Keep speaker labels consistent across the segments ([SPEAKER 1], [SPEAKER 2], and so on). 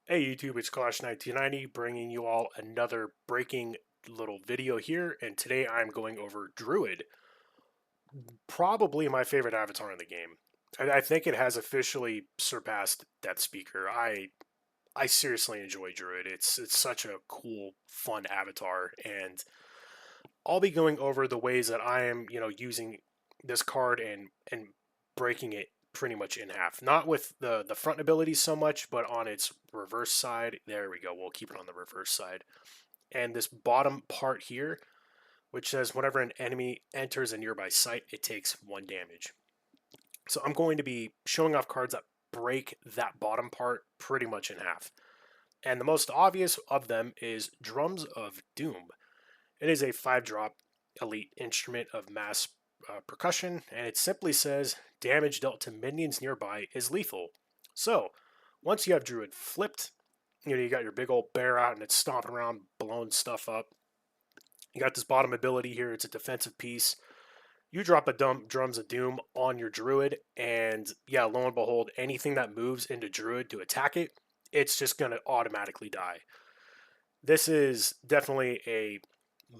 [SPEAKER 1] Hey YouTube, it's Clash1990 bringing you all another breaking little video here, and today I'm going over Druid, probably my favorite avatar in the game. I think it has officially surpassed Death Speaker. I seriously enjoy Druid. It's such a cool, fun avatar, and I'll be going over the ways that I am, using this card and breaking it pretty much in half. Not with the front abilities so much, but on its reverse side. There we go. We'll keep it on the reverse side. And this bottom part here, which says whenever an enemy enters a nearby site, it takes 1 damage. So I'm going to be showing off cards that break that bottom part pretty much in half. And the most obvious of them is Drums of Doom. It is a 5-drop elite instrument of mass percussion, and it simply says damage dealt to minions nearby is lethal. So, once you have Druid flipped, you got your big old bear out and it's stomping around, blowing stuff up. You got this bottom ability here, it's a defensive piece. You drop a Drums of Doom on your Druid, and yeah, lo and behold, anything that moves into Druid to attack it, it's just going to automatically die. This is definitely a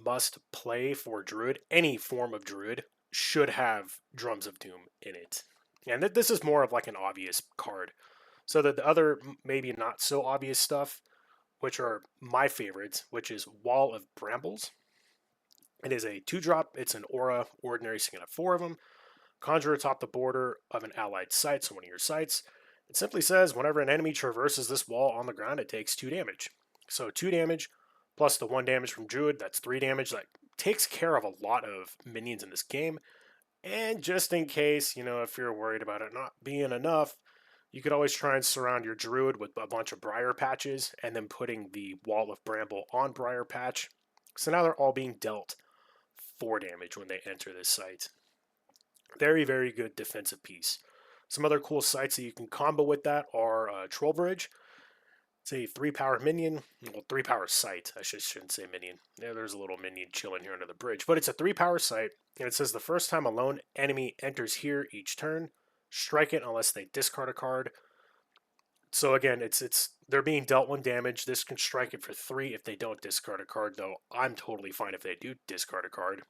[SPEAKER 1] must play for Druid. Any form of Druid should have Drums of Doom in it. And this is more of like an obvious card. So that the other maybe not so obvious stuff, which are my favorites, which is Wall of Brambles. It is a 2-drop. It's an aura, ordinary, so you can have 4 of them. Conjure atop the border of an allied site, so one of your sites. It simply says whenever an enemy traverses this wall on the ground, it takes 2 damage. So 2 damage plus the 1 damage from Druid, that's 3 damage. That takes care of a lot of minions in this game. And just in case, if you're worried about it not being enough, you could always try and surround your Druid with a bunch of Briar Patches and then putting the Wall of Bramble on Briar Patch. So now they're all being dealt 4 damage when they enter this site. Very, very good defensive piece. Some other cool sites that you can combo with that are Troll Bridge. It's a 3-power minion. Well, 3-power site. Shouldn't say minion. Yeah, there's a little minion chilling here under the bridge. But it's a 3-power site, and it says the first time a lone enemy enters here each turn, strike it unless they discard a card. So again, it's they're being dealt 1 damage. This can strike it for 3 if they don't discard a card, though I'm totally fine if they do discard a card.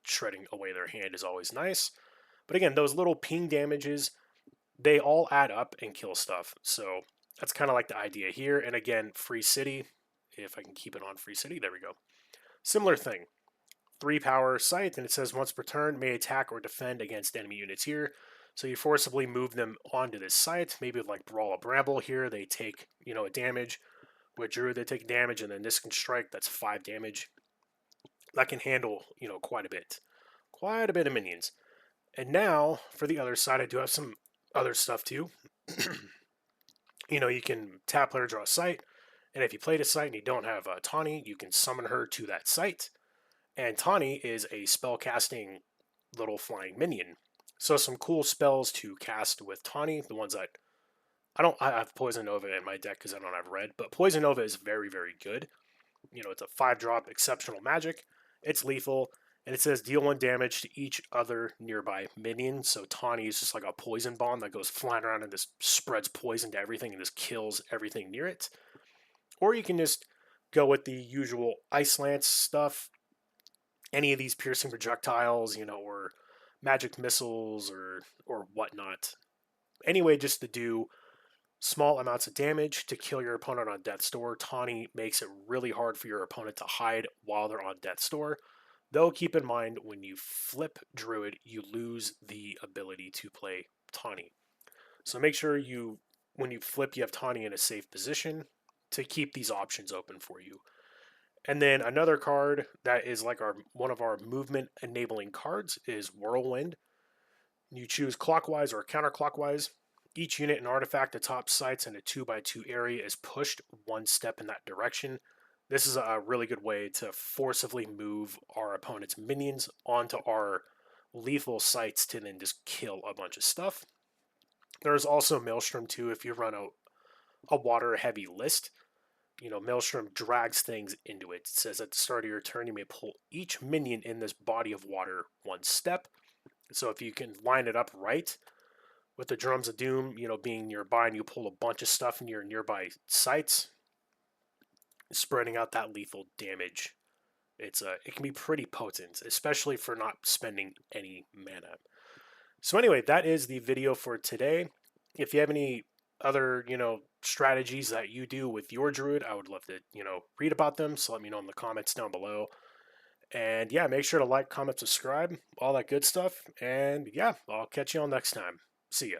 [SPEAKER 1] Shredding away their hand is always nice. But again, those little ping damages, they all add up and kill stuff. So that's kind of like the idea here. And again, Free City, if I can keep it on Free City, there we go. Similar thing. 3-power site, and it says once per turn, may attack or defend against enemy units here. So you forcibly move them onto this site. Maybe with like Brawl of Bramble here, they take, a damage. With Druid, they take damage, and then this can strike, that's 5 damage. That can handle, quite a bit. Quite a bit of minions. And now, for the other side, I do have some other stuff too. You can tap player draw a site, and if you played a site and you don't have Tawny, you can summon her to that site. And Tawny is a spell casting little flying minion. So some cool spells to cast with Tawny, the ones that I have Poison Nova in my deck because I don't have red, but Poison Nova is very, very good. It's a 5-drop exceptional magic. It's lethal, and it says deal 1 damage to each other nearby minion. So Tawny is just like a poison bomb that goes flying around and just spreads poison to everything and just kills everything near it. Or you can just go with the usual Ice Lance stuff. Any of these piercing projectiles, or magic missiles or whatnot. Anyway, just to do small amounts of damage to kill your opponent on death's door. Tawny makes it really hard for your opponent to hide while they're on death's door. Though keep in mind, when you flip Druid, you lose the ability to play Tawny. So make sure when you flip, you have Tawny in a safe position to keep these options open for you. And then another card that is like one of our movement enabling cards is Whirlwind. You choose clockwise or counterclockwise. Each unit and artifact atop sites in a 2x2 area is pushed 1 step in that direction. This is a really good way to forcibly move our opponent's minions onto our lethal sites to then just kill a bunch of stuff. There's also Maelstrom too if you run a water heavy list. Maelstrom drags things into it. It says at the start of your turn, you may pull each minion in this body of water 1 step. So if you can line it up right with the Drums of Doom, being nearby and you pull a bunch of stuff in your nearby sites, spreading out that lethal damage. It can be pretty potent, especially for not spending any mana. So anyway, that is the video for today. If you have any other, strategies that you do with your druid, I would love to, read about them. So let me know in the comments down below. And yeah, make sure to like, comment, subscribe, all that good stuff. And yeah, I'll catch you all next time. See ya.